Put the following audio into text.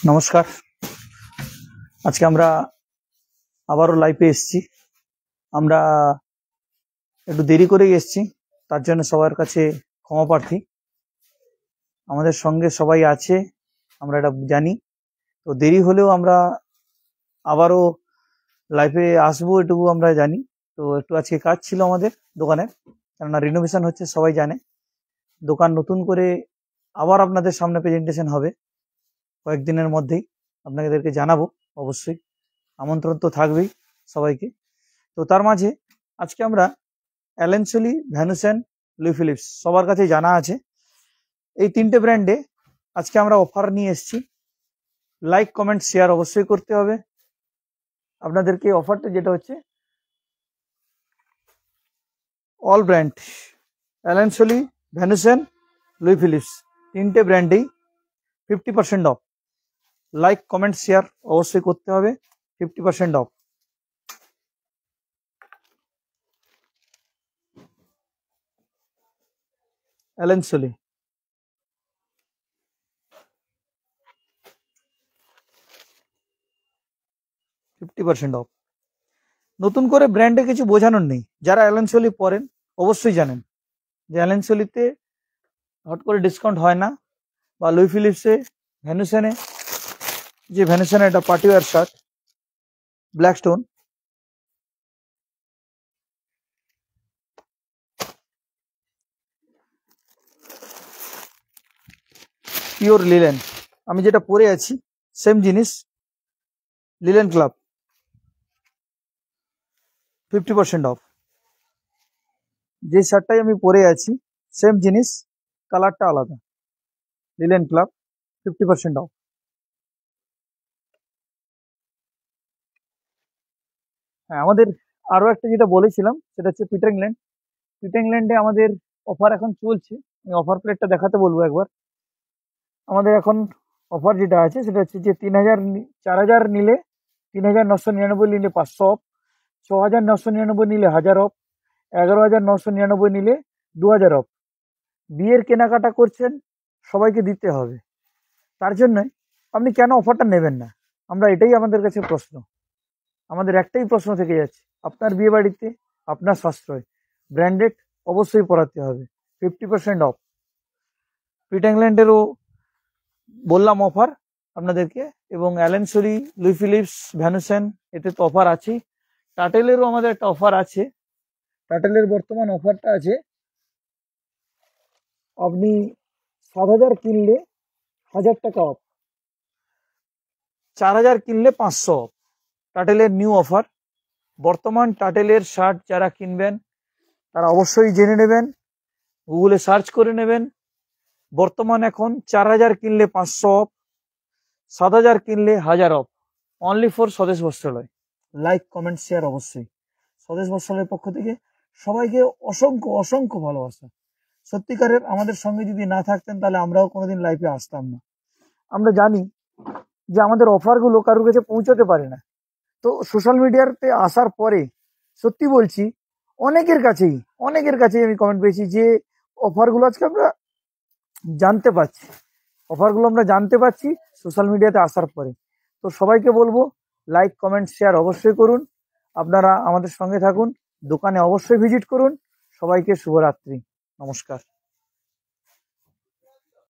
নমস্কার। আজকে আমরা আবারও লাইভে এসেছি। আমরা একটু দেরি করে এসেছি, তার জন্য সবার কাছে ক্ষমা প্রার্থী। আমাদের সঙ্গে সবাই আছে, আমরা এটা জানি। তো দেরি হলেও আমরা আবারও লাইভে আসবো, এটুকু আমরা জানি। তো একটু আজকে কাজ ছিল আমাদের দোকানে, কেননা রিনোভেশন হচ্ছে, সবাই জানে। দোকান নতুন করে আবার আপনাদের সামনে প্রেজেন্টেশন হবে কয়েকদিনের মধ্যেই, আপনাদেরকে জানাবো। অবশ্যই আমন্ত্রণ তো থাকবেই সবাইকে। তো তার মাঝে আজকে আমরা Allen Solly, Van Heusen, Louis Philips সবার কাছে জানা আছে, এই তিনটে ব্র্যান্ডে আজকে আমরা অফার নিয়ে এসেছি। লাইক, কমেন্ট, শেয়ার অবশ্যই করতে হবে। আপনাদেরকে অফারটা যেটা হচ্ছে, all brand Allen Solly, Van Heusen, Louis Philippe তিনটে ব্র্যান্ডেই 50% অফ। লাইক, কমেন্ট, শেয়ার অবশ্যই করতে হবে। 50% অফ। Allen সলি, of. নতুন করে ব্র্যান্ডে কিছু বোঝানোর নেই। যারা অ্যালেন সলি পরেন অবশ্যই জানেন যে অ্যালেন সলিতে হট করে ডিসকাউন্ট হয় না, বা লুই ফিলিপসে, ভ্যানুসেনে, যে ভ্যানুসেনে একটা party wear shirt black stone, pure linen. আমি যেটা পরে আছি সেম জিনিস, লিলেন ক্লাব, 50% অফ। যে শার্টটাই আমি পরে আছি সেম জিনিস, কালারটা আলাদা। Linen club, 50% of. হ্যাঁ, আমাদের আরো একটা যেটা বলেছিলাম সেটা হচ্ছে পিটার ইংল্যান্ড। পিটার ইংল্যান্ডে আমাদের অফার এখন চলছে। আমি অফার প্লেটটা দেখাতে বলবো একবার। আমাদের এখন অফার যেটা আছে সেটা হচ্ছে যে 4,000 নিলে 3,999 নিলে 500 অফ, 6,999 নিলে 1000 অফ, 11,999 নিলে 2000 অফ। বিয়ের কেনাকাটা করছেন, সবাইকে দিতে হবে, তার জন্য আপনি কেন অফারটা নেবেন না? আমরা এটাই আমাদের কাছে প্রশ্ন। আমাদের একটাই প্রশ্ন থেকে যাচ্ছে, আপনার বিয়ে বাড়িতে আপনার সাশ্রয়, ব্র্যান্ডেড অবশ্যই পড়াতে হবে। 50% অফ। পিট ইংল্যান্ডেরও বললাম অফার আপনাদেরকে, এবং অ্যালেন সলি, লুই ফিলিপস, ভ্যানুসেন এতে তো অফার আছেই। টাটেলেরও আমাদের একটা অফার আছে। টাটেলের বর্তমান অফারটা আছে, আপনি 7,000 কিনলে 1000 টাকা অফ, 4,000 কিনলে 500 অফ। টাটেলের new offer. বর্তমান টাটেলের শার্ট যারা কিনবেন তারা অবশ্যই জেনে নেবেন, গুগলে সার্চ করে নেবেন। বর্তমান এখন 4,000 কিনলে 500 অফ, 7,000 কিনলে 1000 অফ, অনলি ফর স্বদেশ বস্ত্রালয়। লাইক, কমেন্ট, শেয়ার অবশ্যই। স্বদেশ বস্ত্রালয়ের পক্ষ থেকে সবাইকে অসংখ্য অসংখ্য ভালোবাসা। সত্যিকারের আমাদের সঙ্গে যদি না থাকতেন তাহলে আমরাও কোনোদিন লাইফে আসতাম না। আমরা জানি যে আমাদের অফারগুলো কারোর কাছে পৌঁছতে পারে না। তো সোশ্যাল মিডিয়াতে আসার পরে সত্যি বলছি, অনেকের কাছেই আমি কমেন্ট পেয়েছি যে অফারগুলো আজকে আমরা জানতে পারছি। সোশ্যাল মিডিয়াতে আসার পরে। তো সবাইকে বলবো, লাইক, কমেন্ট, শেয়ার অবশ্যই করুন। আপনারা আমাদের সঙ্গে থাকুন, দোকানে অবশ্যই ভিজিট করুন। সবাইকে শুভরাত্রি, নমস্কার।